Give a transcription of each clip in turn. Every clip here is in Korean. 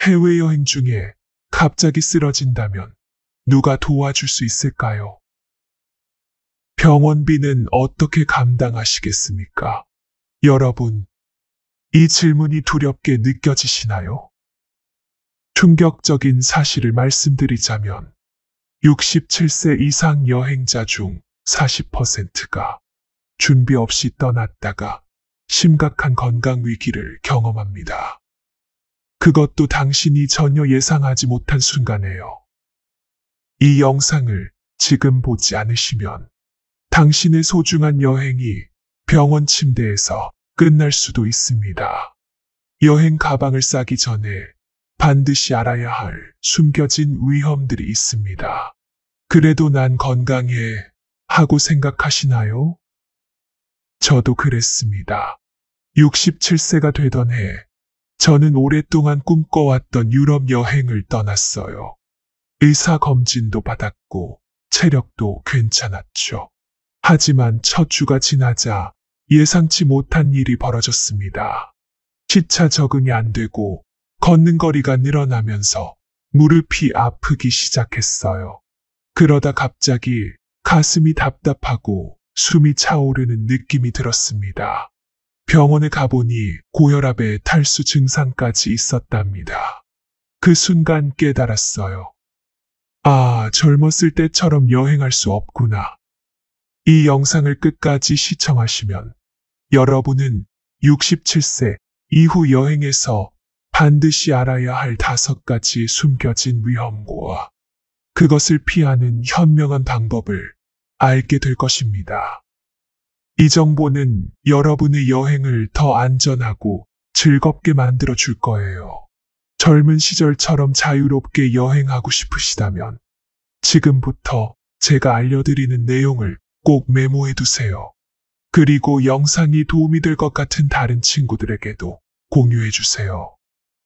해외여행 중에 갑자기 쓰러진다면 누가 도와줄 수 있을까요? 병원비는 어떻게 감당하시겠습니까? 여러분, 이 질문이 두렵게 느껴지시나요? 충격적인 사실을 말씀드리자면 67세 이상 여행자 중 40%가 준비 없이 떠났다가 심각한 건강 위기를 경험합니다. 그것도 당신이 전혀 예상하지 못한 순간에요. 이 영상을 지금 보지 않으시면 당신의 소중한 여행이 병원 침대에서 끝날 수도 있습니다. 여행 가방을 싸기 전에 반드시 알아야 할 숨겨진 위험들이 있습니다. 그래도 난 건강해 하고 생각하시나요? 저도 그랬습니다. 67세가 되던 해, 저는 오랫동안 꿈꿔왔던 유럽 여행을 떠났어요. 의사 검진도 받았고 체력도 괜찮았죠. 하지만 첫 주가 지나자 예상치 못한 일이 벌어졌습니다. 시차 적응이 안 되고 걷는 거리가 늘어나면서 무릎이 아프기 시작했어요. 그러다 갑자기 가슴이 답답하고 숨이 차오르는 느낌이 들었습니다. 병원에 가보니 고혈압의 탈수 증상까지 있었답니다. 그 순간 깨달았어요. 아, 젊었을 때처럼 여행할 수 없구나. 이 영상을 끝까지 시청하시면 여러분은 67세 이후 여행에서 반드시 알아야 할 5가지 숨겨진 위험과 그것을 피하는 현명한 방법을 알게 될 것입니다. 이 정보는 여러분의 여행을 더 안전하고 즐겁게 만들어 줄 거예요. 젊은 시절처럼 자유롭게 여행하고 싶으시다면 지금부터 제가 알려드리는 내용을 꼭 메모해 두세요. 그리고 영상이 도움이 될 것 같은 다른 친구들에게도 공유해 주세요.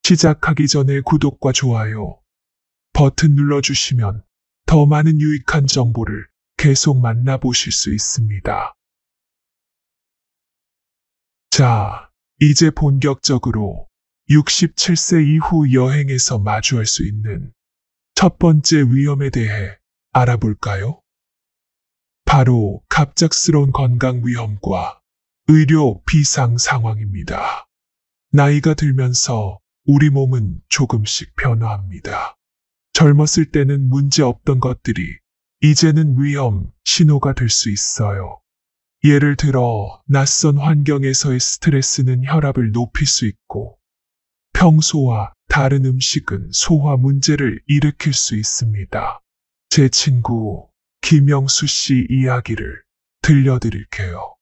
시작하기 전에 구독과 좋아요 버튼 눌러주시면 더 많은 유익한 정보를 계속 만나보실 수 있습니다. 자, 이제 본격적으로 67세 이후 여행에서 마주할 수 있는 첫 번째 위험에 대해 알아볼까요? 바로 갑작스러운 건강 위험과 의료 비상 상황입니다. 나이가 들면서 우리 몸은 조금씩 변화합니다. 젊었을 때는 문제 없던 것들이 이제는 위험 신호가 될 수 있어요. 예를 들어 낯선 환경에서의 스트레스는 혈압을 높일 수 있고 평소와 다른 음식은 소화 문제를 일으킬 수 있습니다. 제 친구 김영수 씨 이야기를 들려드릴게요.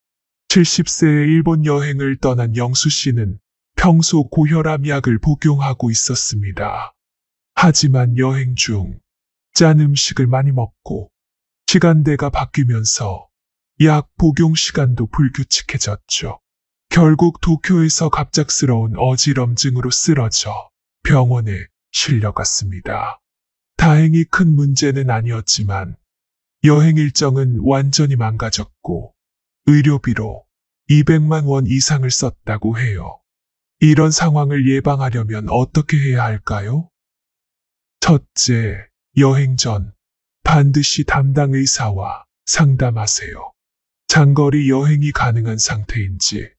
70세에 일본 여행을 떠난 영수 씨는 평소 고혈압 약을 복용하고 있었습니다. 하지만 여행 중 짠 음식을 많이 먹고 시간대가 바뀌면서 약 복용 시간도 불규칙해졌죠. 결국 도쿄에서 갑작스러운 어지럼증으로 쓰러져 병원에 실려갔습니다. 다행히 큰 문제는 아니었지만 여행 일정은 완전히 망가졌고 의료비로 200만 원 이상을 썼다고 해요. 이런 상황을 예방하려면 어떻게 해야 할까요? 첫째, 여행 전 반드시 담당 의사와 상담하세요. 장거리 여행이 가능한 상태인지,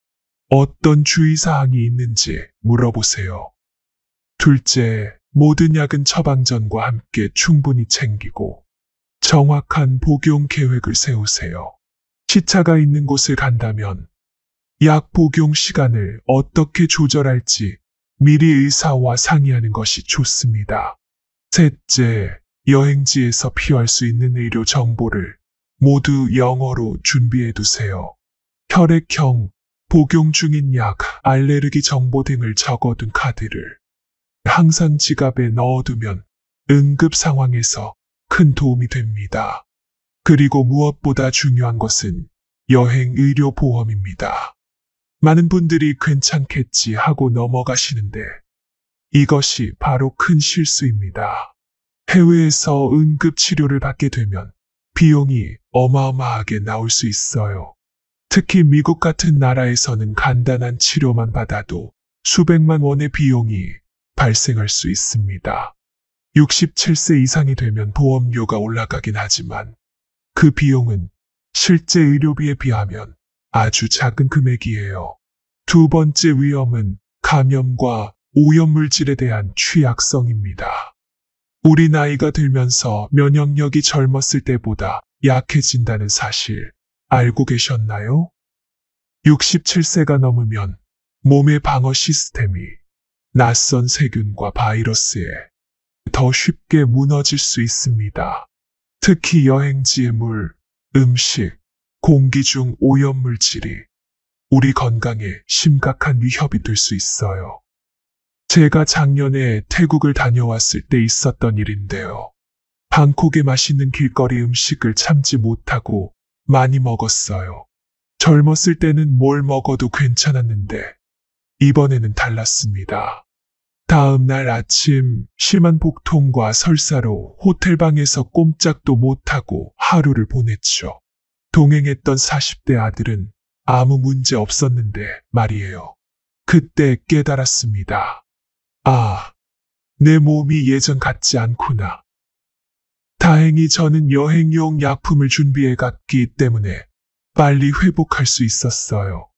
어떤 주의사항이 있는지 물어보세요. 둘째, 모든 약은 처방전과 함께 충분히 챙기고 정확한 복용 계획을 세우세요. 시차가 있는 곳을 간다면 약 복용 시간을 어떻게 조절할지 미리 의사와 상의하는 것이 좋습니다. 셋째, 여행지에서 필요할 수 있는 의료 정보를 모두 영어로 준비해 두세요. 혈액형, 복용 중인 약, 알레르기 정보 등을 적어둔 카드를 항상 지갑에 넣어두면 응급 상황에서 큰 도움이 됩니다. 그리고 무엇보다 중요한 것은 여행 의료 보험입니다. 많은 분들이 괜찮겠지 하고 넘어가시는데 이것이 바로 큰 실수입니다. 해외에서 응급 치료를 받게 되면 비용이 어마어마하게 나올 수 있어요. 특히 미국 같은 나라에서는 간단한 치료만 받아도 수백만 원의 비용이 발생할 수 있습니다. 67세 이상이 되면 보험료가 올라가긴 하지만 그 비용은 실제 의료비에 비하면 아주 작은 금액이에요. 두 번째 위험은 감염과 오염물질에 대한 취약성입니다. 우리 나이가 들면서 면역력이 젊었을 때보다 약해진다는 사실 알고 계셨나요? 67세가 넘으면 몸의 방어 시스템이 낯선 세균과 바이러스에 더 쉽게 무너질 수 있습니다. 특히 여행지의 물, 음식, 공기 중 오염물질이 우리 건강에 심각한 위협이 될 수 있어요. 제가 작년에 태국을 다녀왔을 때 있었던 일인데요. 방콕의 맛있는 길거리 음식을 참지 못하고 많이 먹었어요. 젊었을 때는 뭘 먹어도 괜찮았는데 이번에는 달랐습니다. 다음 날 아침 심한 복통과 설사로 호텔방에서 꼼짝도 못하고 하루를 보냈죠. 동행했던 40대 아들은 아무 문제 없었는데 말이에요. 그때 깨달았습니다. 아, 내 몸이 예전 같지 않구나. 다행히 저는 여행용 약품을 준비해 갔기 때문에 빨리 회복할 수 있었어요.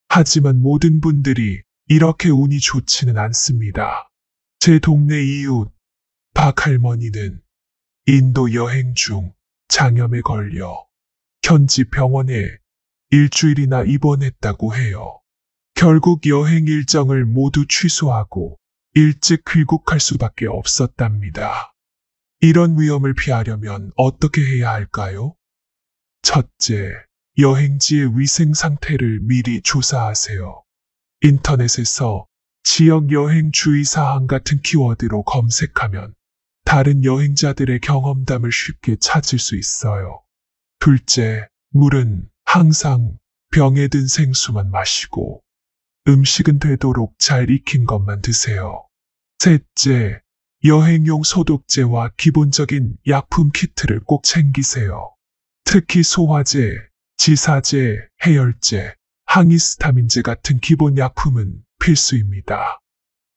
하지만 모든 분들이 이렇게 운이 좋지는 않습니다. 제 동네 이웃 박 할머니는 인도 여행 중 장염에 걸려 현지 병원에 일주일이나 입원했다고 해요. 결국 여행 일정을 모두 취소하고 일찍 귀국할 수밖에 없었답니다. 이런 위험을 피하려면 어떻게 해야 할까요? 첫째, 여행지의 위생 상태를 미리 조사하세요. 인터넷에서 지역 여행 주의사항 같은 키워드로 검색하면 다른 여행자들의 경험담을 쉽게 찾을 수 있어요. 둘째, 물은 항상 병에 든 생수만 마시고 음식은 되도록 잘 익힌 것만 드세요. 셋째, 여행용 소독제와 기본적인 약품 키트를 꼭 챙기세요. 특히 소화제, 지사제, 해열제, 항히스타민제 같은 기본 약품은 필수입니다.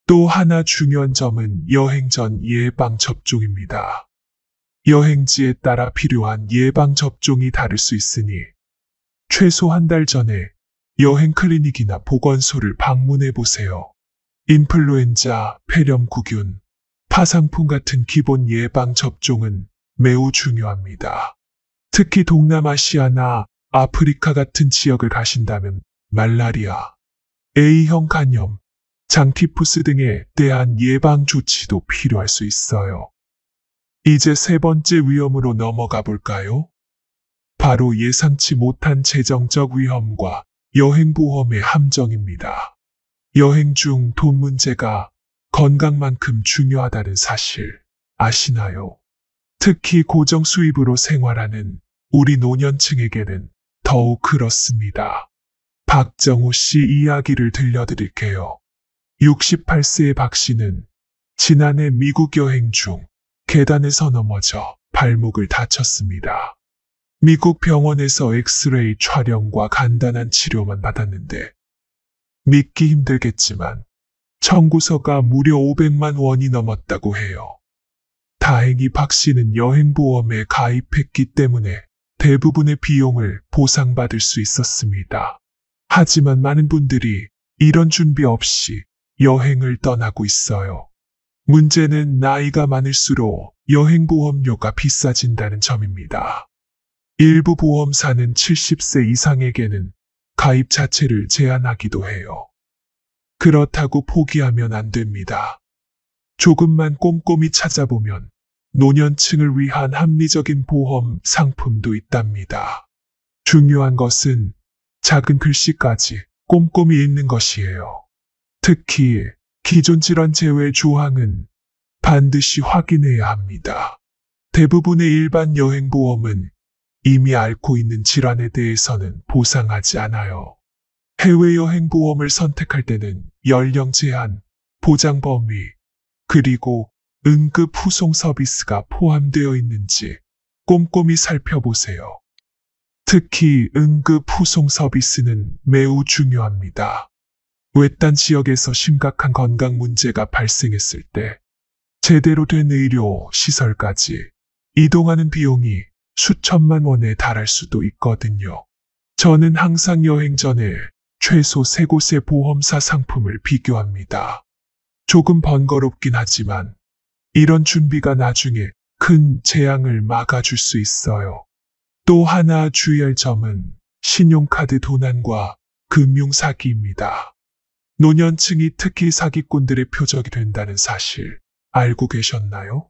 또 하나 중요한 점은 여행 전 예방접종입니다. 여행지에 따라 필요한 예방접종이 다를 수 있으니 최소 한 달 전에 여행 클리닉이나 보건소를 방문해 보세요. 인플루엔자, 폐렴구균, 파상풍 같은 기본 예방접종은 매우 중요합니다. 특히 동남아시아나 아프리카 같은 지역을 가신다면 말라리아, A형 간염, 장티푸스 등에 대한 예방 조치도 필요할 수 있어요. 이제 세 번째 위험으로 넘어가 볼까요? 바로 예상치 못한 재정적 위험과 여행보험의 함정입니다. 여행 중 돈 문제가 건강만큼 중요하다는 사실 아시나요? 특히 고정 수입으로 생활하는 우리 노년층에게는 더욱 그렇습니다. 박정호 씨 이야기를 들려드릴게요. 68세의 박 씨는 지난해 미국 여행 중 계단에서 넘어져 발목을 다쳤습니다. 미국 병원에서 엑스레이 촬영과 간단한 치료만 받았는데 믿기 힘들겠지만 청구서가 무려 500만 원이 넘었다고 해요. 다행히 박 씨는 여행보험에 가입했기 때문에 대부분의 비용을 보상받을 수 있었습니다. 하지만 많은 분들이 이런 준비 없이 여행을 떠나고 있어요. 문제는 나이가 많을수록 여행보험료가 비싸진다는 점입니다. 일부 보험사는 70세 이상에게는 가입 자체를 제한하기도 해요. 그렇다고 포기하면 안 됩니다. 조금만 꼼꼼히 찾아보면 노년층을 위한 합리적인 보험 상품도 있답니다. 중요한 것은 작은 글씨까지 꼼꼼히 읽는 것이에요. 특히 기존 질환 제외 조항은 반드시 확인해야 합니다. 대부분의 일반 여행보험은 이미 앓고 있는 질환에 대해서는 보상하지 않아요. 해외여행보험을 선택할 때는 연령 제한, 보장 범위, 그리고 응급 후송 서비스가 포함되어 있는지 꼼꼼히 살펴보세요. 특히 응급 후송 서비스는 매우 중요합니다. 외딴 지역에서 심각한 건강 문제가 발생했을 때 제대로 된 의료 시설까지 이동하는 비용이 수천만 원에 달할 수도 있거든요. 저는 항상 여행 전에 최소 3곳의 보험사 상품을 비교합니다. 조금 번거롭긴 하지만 이런 준비가 나중에 큰 재앙을 막아줄 수 있어요. 또 하나 주의할 점은 신용카드 도난과 금융사기입니다. 노년층이 특히 사기꾼들의 표적이 된다는 사실 알고 계셨나요?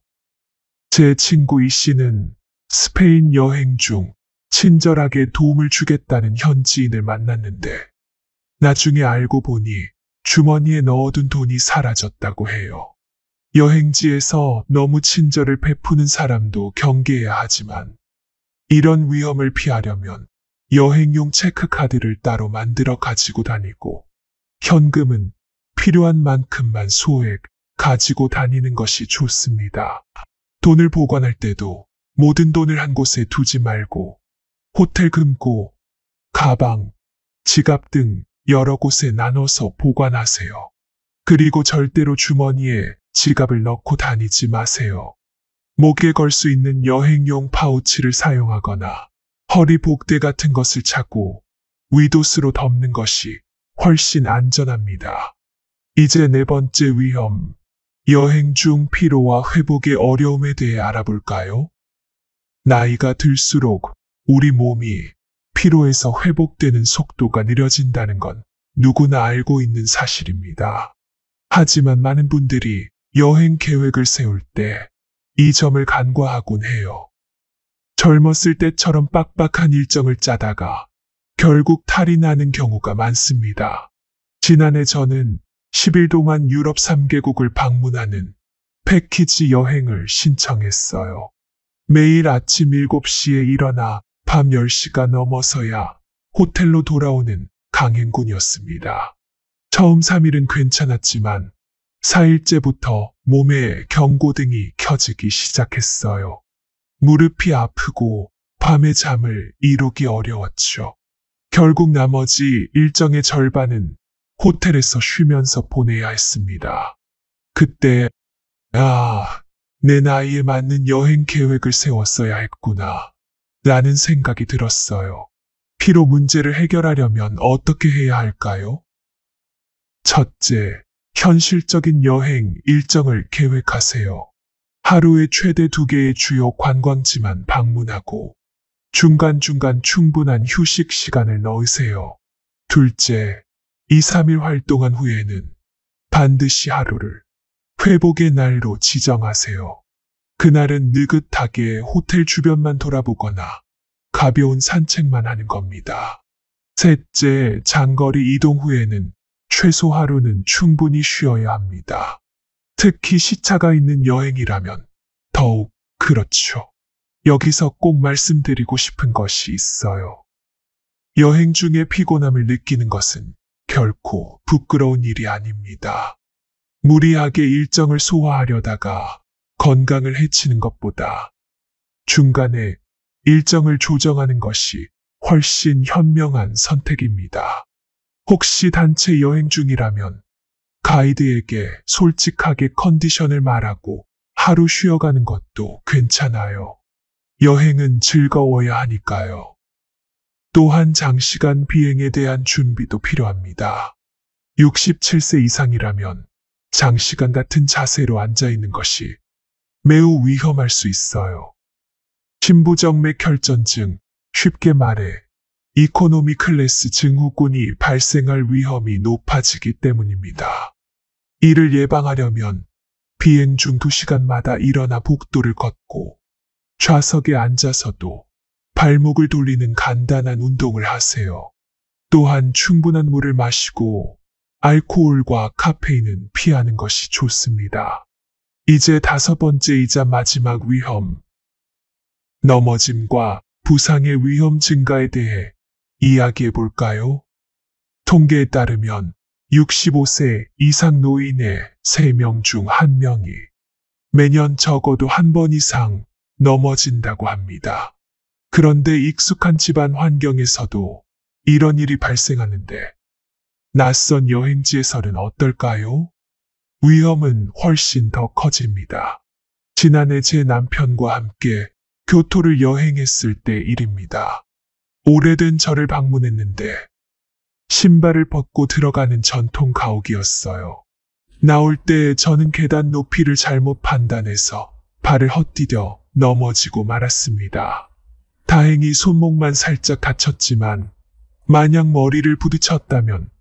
제 친구 이 씨는 스페인 여행 중 친절하게 도움을 주겠다는 현지인을 만났는데 나중에 알고 보니 주머니에 넣어둔 돈이 사라졌다고 해요. 여행지에서 너무 친절을 베푸는 사람도 경계해야 하지만 이런 위험을 피하려면 여행용 체크카드를 따로 만들어 가지고 다니고 현금은 필요한 만큼만 소액 가지고 다니는 것이 좋습니다. 돈을 보관할 때도 모든 돈을 한 곳에 두지 말고 호텔 금고, 가방, 지갑 등 여러 곳에 나눠서 보관하세요. 그리고 절대로 주머니에 지갑을 넣고 다니지 마세요. 목에 걸 수 있는 여행용 파우치를 사용하거나 허리 복대 같은 것을 차고 위도스로 덮는 것이 훨씬 안전합니다. 이제 4번째 위험, 여행 중 피로와 회복의 어려움에 대해 알아볼까요? 나이가 들수록 우리 몸이 피로에서 회복되는 속도가 느려진다는 건 누구나 알고 있는 사실입니다. 하지만 많은 분들이 여행 계획을 세울 때 이 점을 간과하곤 해요. 젊었을 때처럼 빡빡한 일정을 짜다가 결국 탈이 나는 경우가 많습니다. 지난해 저는 10일 동안 유럽 3개국을 방문하는 패키지 여행을 신청했어요. 매일 아침 7시에 일어나 밤 10시가 넘어서야 호텔로 돌아오는 강행군이었습니다. 처음 3일은 괜찮았지만 4일째부터 몸에 경고등이 켜지기 시작했어요. 무릎이 아프고 밤에 잠을 이루기 어려웠죠. 결국 나머지 일정의 절반은 호텔에서 쉬면서 보내야 했습니다. 그때 내 나이에 맞는 여행 계획을 세웠어야 했구나 라는 생각이 들었어요. 피로 문제를 해결하려면 어떻게 해야 할까요? 첫째, 현실적인 여행 일정을 계획하세요. 하루에 최대 2개의 주요 관광지만 방문하고 중간중간 충분한 휴식 시간을 넣으세요. 둘째, 2, 3일 활동한 후에는 반드시 하루를 회복의 날로 지정하세요. 그날은 느긋하게 호텔 주변만 돌아보거나 가벼운 산책만 하는 겁니다. 셋째, 장거리 이동 후에는 최소 하루는 충분히 쉬어야 합니다. 특히 시차가 있는 여행이라면 더욱 그렇죠. 여기서 꼭 말씀드리고 싶은 것이 있어요. 여행 중에 피곤함을 느끼는 것은 결코 부끄러운 일이 아닙니다. 무리하게 일정을 소화하려다가 건강을 해치는 것보다 중간에 일정을 조정하는 것이 훨씬 현명한 선택입니다. 혹시 단체 여행 중이라면 가이드에게 솔직하게 컨디션을 말하고 하루 쉬어가는 것도 괜찮아요. 여행은 즐거워야 하니까요. 또한 장시간 비행에 대한 준비도 필요합니다. 67세 이상이라면 장시간 같은 자세로 앉아있는 것이 매우 위험할 수 있어요. 심부정맥 혈전증, 쉽게 말해 이코노미 클래스 증후군이 발생할 위험이 높아지기 때문입니다. 이를 예방하려면 비행 중 2시간마다 일어나 복도를 걷고 좌석에 앉아서도 발목을 돌리는 간단한 운동을 하세요. 또한 충분한 물을 마시고 알코올과 카페인은 피하는 것이 좋습니다. 이제 5번째이자 마지막 위험, 넘어짐과 부상의 위험 증가에 대해 이야기해 볼까요? 통계에 따르면 65세 이상 노인의 3명 중 1명이 매년 적어도 한 번 이상 넘어진다고 합니다. 그런데 익숙한 집안 환경에서도 이런 일이 발생하는데 낯선 여행지에서는 어떨까요? 위험은 훨씬 더 커집니다. 지난해 제 남편과 함께 교토를 여행했을 때 일입니다. 오래된 절을 방문했는데 신발을 벗고 들어가는 전통 가옥이었어요. 나올 때 저는 계단 높이를 잘못 판단해서 발을 헛디뎌 넘어지고 말았습니다. 다행히 손목만 살짝 다쳤지만 만약 머리를 부딪혔다면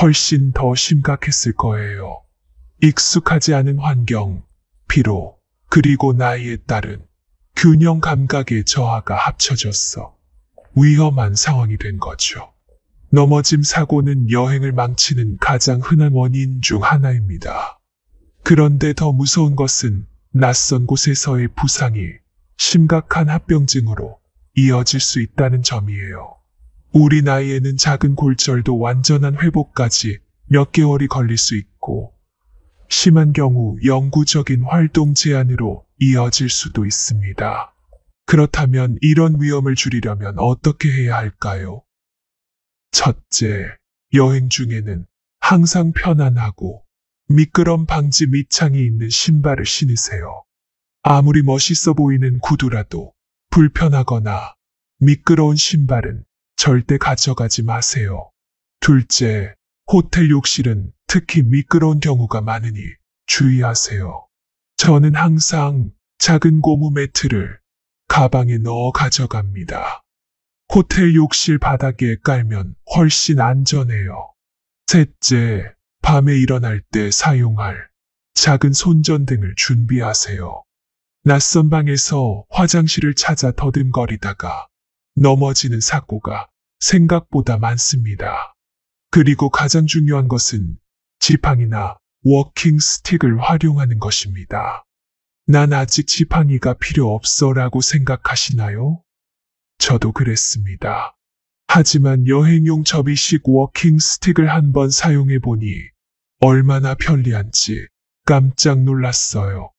훨씬 더 심각했을 거예요. 익숙하지 않은 환경, 피로, 그리고 나이에 따른 균형 감각의 저하가 합쳐졌어 위험한 상황이 된 거죠. 넘어짐 사고는 여행을 망치는 가장 흔한 원인 중 하나입니다. 그런데 더 무서운 것은 낯선 곳에서의 부상이 심각한 합병증으로 이어질 수 있다는 점이에요. 우리 나이에는 작은 골절도 완전한 회복까지 몇 개월이 걸릴 수 있고 심한 경우 영구적인 활동 제한으로 이어질 수도 있습니다. 그렇다면 이런 위험을 줄이려면 어떻게 해야 할까요? 첫째, 여행 중에는 항상 편안하고 미끄럼 방지 밑창이 있는 신발을 신으세요. 아무리 멋있어 보이는 구두라도 불편하거나 미끄러운 신발은 절대 가져가지 마세요. 둘째, 호텔 욕실은 특히 미끄러운 경우가 많으니 주의하세요. 저는 항상 작은 고무 매트를 가방에 넣어 가져갑니다. 호텔 욕실 바닥에 깔면 훨씬 안전해요. 셋째, 밤에 일어날 때 사용할 작은 손전등을 준비하세요. 낯선 방에서 화장실을 찾아 더듬거리다가 넘어지는 사고가 생각보다 많습니다. 그리고 가장 중요한 것은 지팡이나 워킹 스틱을 활용하는 것입니다. 난 아직 지팡이가 필요 없어 라고 생각하시나요? 저도 그랬습니다. 하지만 여행용 접이식 워킹 스틱을 한번 사용해 보니 얼마나 편리한지 깜짝 놀랐어요.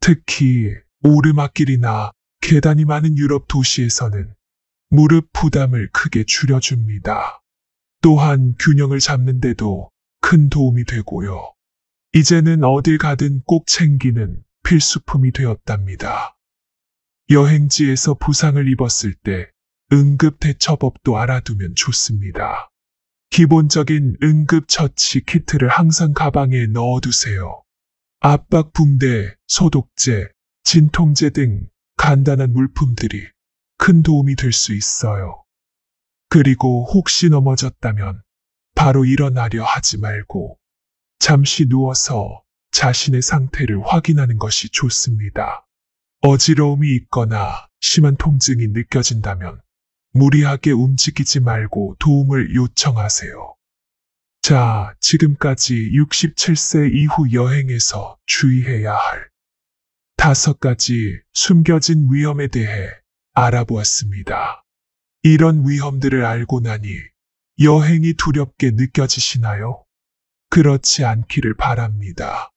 특히 오르막길이나 계단이 많은 유럽 도시에서는 무릎 부담을 크게 줄여줍니다. 또한 균형을 잡는데도 큰 도움이 되고요. 이제는 어딜 가든 꼭 챙기는 필수품이 되었답니다. 여행지에서 부상을 입었을 때 응급대처법도 알아두면 좋습니다. 기본적인 응급처치 키트를 항상 가방에 넣어두세요. 압박붕대, 소독제, 진통제 등 간단한 물품들이 큰 도움이 될 수 있어요. 그리고 혹시 넘어졌다면 바로 일어나려 하지 말고 잠시 누워서 자신의 상태를 확인하는 것이 좋습니다. 어지러움이 있거나 심한 통증이 느껴진다면 무리하게 움직이지 말고 도움을 요청하세요. 자, 지금까지 67세 이후 여행에서 주의해야 할 5가지 숨겨진 위험에 대해 알아보았습니다. 이런 위험들을 알고 나니 여행이 두렵게 느껴지시나요? 그렇지 않기를 바랍니다.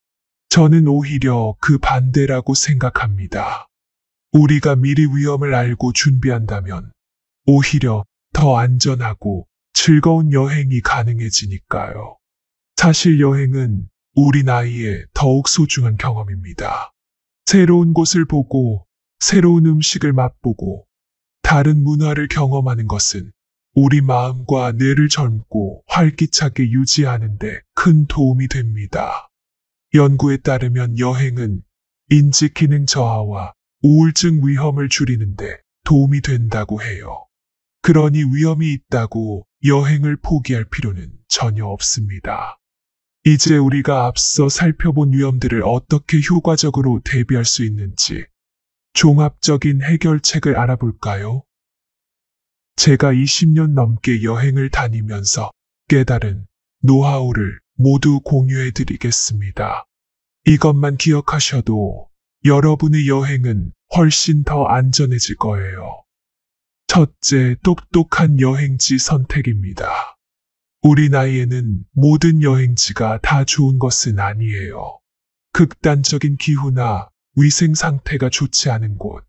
저는 오히려 그 반대라고 생각합니다. 우리가 미리 위험을 알고 준비한다면 오히려 더 안전하고 즐거운 여행이 가능해지니까요. 사실 여행은 우리 나이에 더욱 소중한 경험입니다. 새로운 곳을 보고 새로운 음식을 맛보고 다른 문화를 경험하는 것은 우리 마음과 뇌를 젊고 활기차게 유지하는 데 큰 도움이 됩니다. 연구에 따르면 여행은 인지 기능 저하와 우울증 위험을 줄이는데 도움이 된다고 해요. 그러니 위험이 있다고 여행을 포기할 필요는 전혀 없습니다. 이제 우리가 앞서 살펴본 위험들을 어떻게 효과적으로 대비할 수 있는지 종합적인 해결책을 알아볼까요? 제가 20년 넘게 여행을 다니면서 깨달은 노하우를 모두 공유해 드리겠습니다. 이것만 기억하셔도 여러분의 여행은 훨씬 더 안전해질 거예요. 첫째, 똑똑한 여행지 선택입니다. 우리 나이에는 모든 여행지가 다 좋은 것은 아니에요. 극단적인 기후나 위생 상태가 좋지 않은 곳,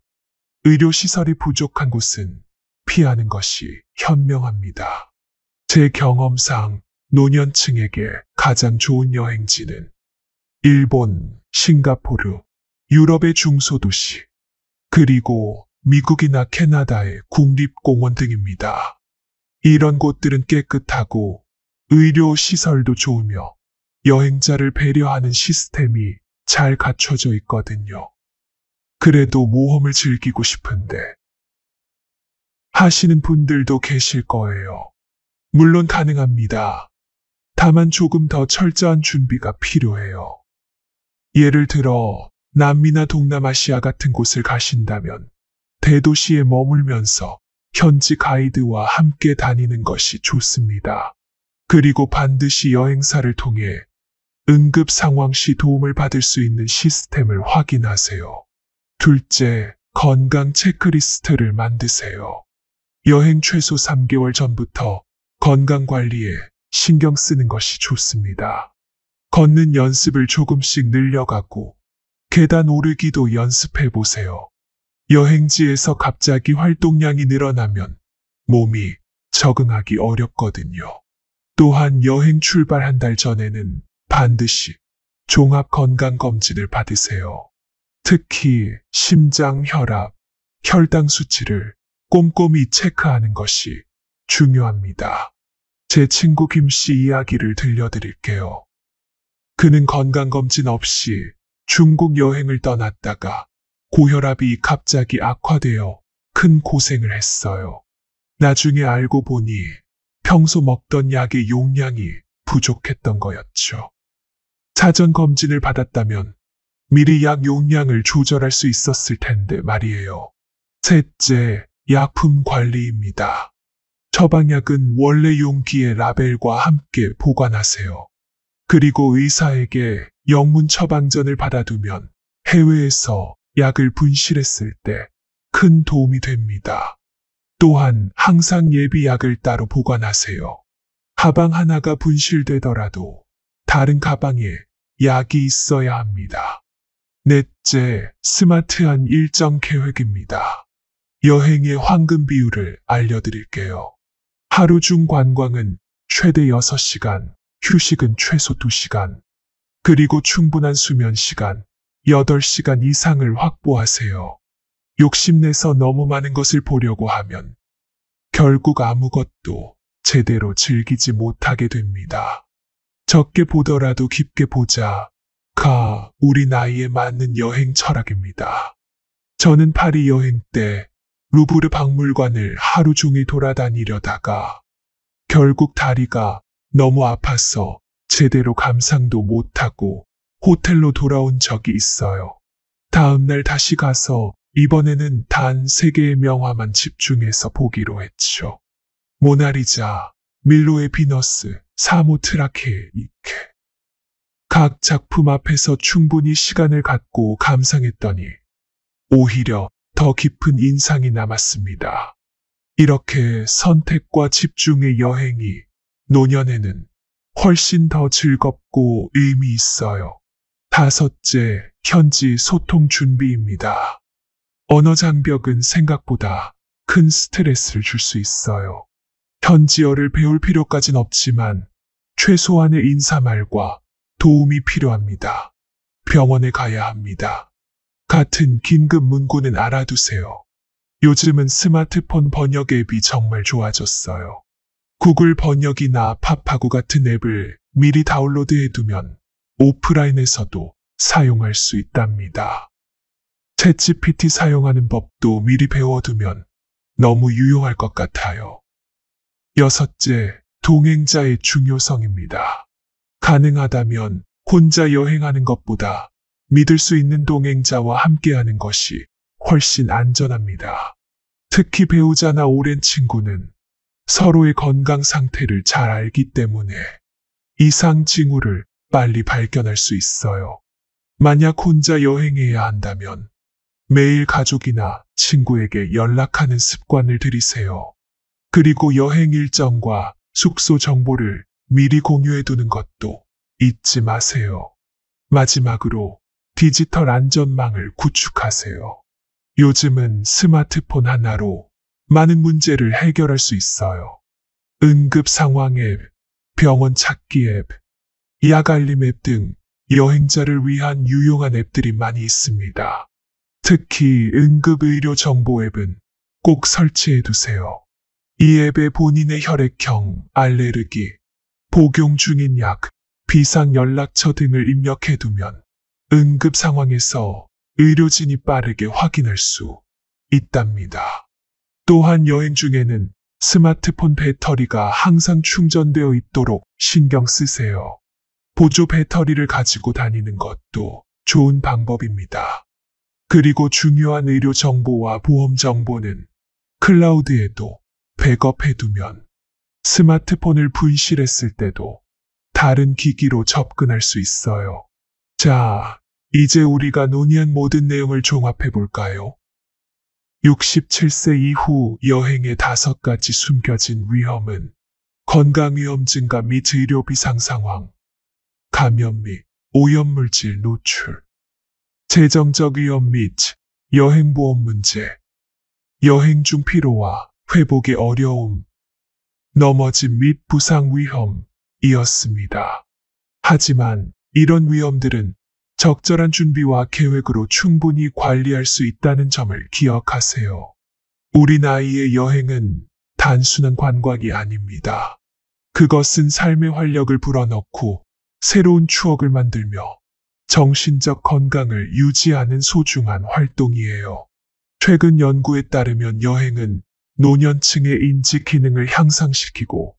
의료시설이 부족한 곳은 피하는 것이 현명합니다. 제 경험상 노년층에게 가장 좋은 여행지는 일본, 싱가포르, 유럽의 중소도시, 그리고 미국이나 캐나다의 국립공원 등입니다. 이런 곳들은 깨끗하고 의료 시설도 좋으며 여행자를 배려하는 시스템이 잘 갖춰져 있거든요. 그래도 모험을 즐기고 싶은데 하시는 분들도 계실 거예요. 물론 가능합니다. 다만 조금 더 철저한 준비가 필요해요. 예를 들어 남미나 동남아시아 같은 곳을 가신다면 대도시에 머물면서 현지 가이드와 함께 다니는 것이 좋습니다. 그리고 반드시 여행사를 통해 응급 상황 시 도움을 받을 수 있는 시스템을 확인하세요. 둘째, 건강 체크리스트를 만드세요. 여행 최소 3개월 전부터 건강 관리에 신경 쓰는 것이 좋습니다. 걷는 연습을 조금씩 늘려가고 계단 오르기도 연습해 보세요. 여행지에서 갑자기 활동량이 늘어나면 몸이 적응하기 어렵거든요. 또한 여행 출발 한 달 전에는 반드시 종합 건강검진을 받으세요. 특히 심장, 혈압, 혈당 수치를 꼼꼼히 체크하는 것이 중요합니다. 제 친구 김 씨 이야기를 들려드릴게요. 그는 건강검진 없이 중국 여행을 떠났다가 고혈압이 갑자기 악화되어 큰 고생을 했어요. 나중에 알고 보니 평소 먹던 약의 용량이 부족했던 거였죠. 사전 검진을 받았다면 미리 약 용량을 조절할 수 있었을 텐데 말이에요. 셋째, 약품 관리입니다. 처방약은 원래 용기의 라벨과 함께 보관하세요. 그리고 의사에게 영문 처방전을 받아두면 해외에서 약을 분실했을 때 큰 도움이 됩니다. 또한 항상 예비약을 따로 보관하세요. 가방 하나가 분실되더라도 다른 가방에 약이 있어야 합니다. 넷째, 스마트한 일정 계획입니다. 여행의 황금 비율을 알려드릴게요. 하루 중 관광은 최대 6시간, 휴식은 최소 2시간, 그리고 충분한 수면 시간 8시간 이상을 확보하세요. 욕심내서 너무 많은 것을 보려고 하면 결국 아무것도 제대로 즐기지 못하게 됩니다. 적게 보더라도 깊게 보자. 우리 나이에 맞는 여행 철학입니다. 저는 파리 여행 때 루브르 박물관을 하루 종일 돌아다니려다가 결국 다리가 너무 아파서 제대로 감상도 못하고 호텔로 돌아온 적이 있어요. 다음날 다시 가서 이번에는 단 3개의 명화만 집중해서 보기로 했죠. 모나리자, 밀로의 비너스, 사모트라케 이케. 각 작품 앞에서 충분히 시간을 갖고 감상했더니 오히려 더 깊은 인상이 남았습니다. 이렇게 선택과 집중의 여행이 노년에는 훨씬 더 즐겁고 의미 있어요. 다섯째, 현지 소통 준비입니다. 언어 장벽은 생각보다 큰 스트레스를 줄 수 있어요. 현지어를 배울 필요까진 없지만 최소한의 인사말과 도움이 필요합니다. 병원에 가야 합니다. 같은 긴급 문구는 알아두세요. 요즘은 스마트폰 번역 앱이 정말 좋아졌어요. 구글 번역이나 파파고 같은 앱을 미리 다운로드해두면 오프라인에서도 사용할 수 있답니다. 챗GPT 사용하는 법도 미리 배워두면 너무 유용할 것 같아요. 여섯째, 동행자의 중요성입니다. 가능하다면 혼자 여행하는 것보다 믿을 수 있는 동행자와 함께하는 것이 훨씬 안전합니다. 특히 배우자나 오랜 친구는 서로의 건강 상태를 잘 알기 때문에 이상 징후를 빨리 발견할 수 있어요. 만약 혼자 여행해야 한다면 매일 가족이나 친구에게 연락하는 습관을 들이세요. 그리고 여행 일정과 숙소 정보를 미리 공유해두는 것도 잊지 마세요. 마지막으로 디지털 안전망을 구축하세요. 요즘은 스마트폰 하나로 많은 문제를 해결할 수 있어요. 응급 상황 앱, 병원 찾기 앱, 약 알림 앱 등 여행자를 위한 유용한 앱들이 많이 있습니다. 특히 응급의료 정보 앱은 꼭 설치해 두세요. 이 앱에 본인의 혈액형, 알레르기, 복용 중인 약, 비상 연락처 등을 입력해 두면 응급 상황에서 의료진이 빠르게 확인할 수 있답니다. 또한 여행 중에는 스마트폰 배터리가 항상 충전되어 있도록 신경 쓰세요. 보조 배터리를 가지고 다니는 것도 좋은 방법입니다. 그리고 중요한 의료 정보와 보험 정보는 클라우드에도 백업해 두면 스마트폰을 분실했을 때도 다른 기기로 접근할 수 있어요. 자, 이제 우리가 논의한 모든 내용을 종합해 볼까요? 67세 이후 여행의 5가지 숨겨진 위험은 건강위험 증가 및 의료 비상 상황, 감염 및 오염물질 노출, 재정적 위험 및 여행보험 문제, 여행 중 피로와 회복의 어려움, 넘어짐 및 부상 위험이었습니다. 하지만 이런 위험들은 적절한 준비와 계획으로 충분히 관리할 수 있다는 점을 기억하세요. 우리 나이의 여행은 단순한 관광이 아닙니다. 그것은 삶의 활력을 불어넣고 새로운 추억을 만들며 정신적 건강을 유지하는 소중한 활동이에요. 최근 연구에 따르면 여행은 노년층의 인지 기능을 향상시키고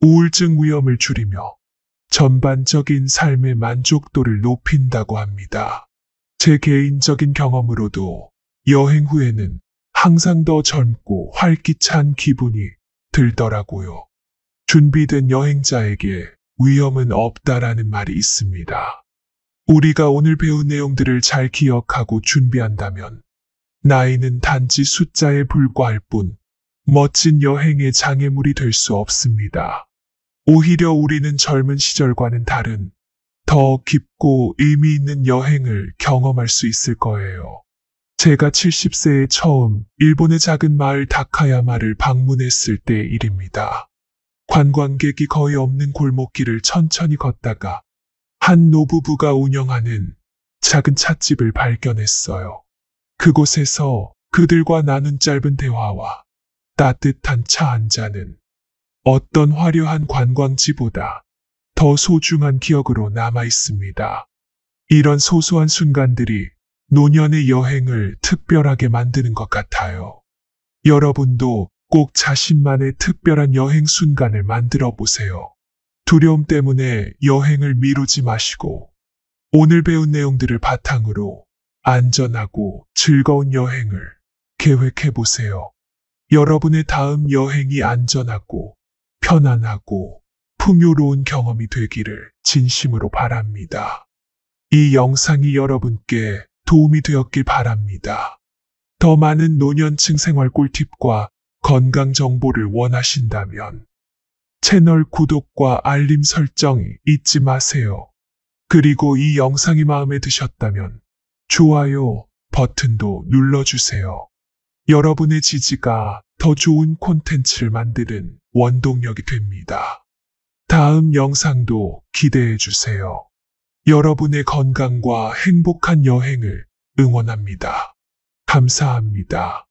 우울증 위험을 줄이며 전반적인 삶의 만족도를 높인다고 합니다. 제 개인적인 경험으로도 여행 후에는 항상 더 젊고 활기찬 기분이 들더라고요. 준비된 여행자에게 위험은 없다라는 말이 있습니다. 우리가 오늘 배운 내용들을 잘 기억하고 준비한다면 나이는 단지 숫자에 불과할 뿐 멋진 여행의 장애물이 될 수 없습니다. 오히려 우리는 젊은 시절과는 다른 더 깊고 의미 있는 여행을 경험할 수 있을 거예요. 제가 70세에 처음 일본의 작은 마을 다카야마를 방문했을 때의 일입니다. 관광객이 거의 없는 골목길을 천천히 걷다가 한 노부부가 운영하는 작은 찻집을 발견했어요. 그곳에서 그들과 나눈 짧은 대화와 따뜻한 차 한 잔은 어떤 화려한 관광지보다 더 소중한 기억으로 남아 있습니다. 이런 소소한 순간들이 노년의 여행을 특별하게 만드는 것 같아요. 여러분도 꼭 자신만의 특별한 여행 순간을 만들어 보세요. 두려움 때문에 여행을 미루지 마시고 오늘 배운 내용들을 바탕으로 안전하고 즐거운 여행을 계획해 보세요. 여러분의 다음 여행이 안전하고 편안하고 풍요로운 경험이 되기를 진심으로 바랍니다. 이 영상이 여러분께 도움이 되었길 바랍니다. 더 많은 노년층 생활 꿀팁과 건강 정보를 원하신다면 채널 구독과 알림 설정 잊지 마세요. 그리고 이 영상이 마음에 드셨다면 좋아요 버튼도 눌러주세요. 여러분의 지지가 더 좋은 콘텐츠를 만드는 원동력이 됩니다. 다음 영상도 기대해 주세요. 여러분의 건강과 행복한 여행을 응원합니다. 감사합니다.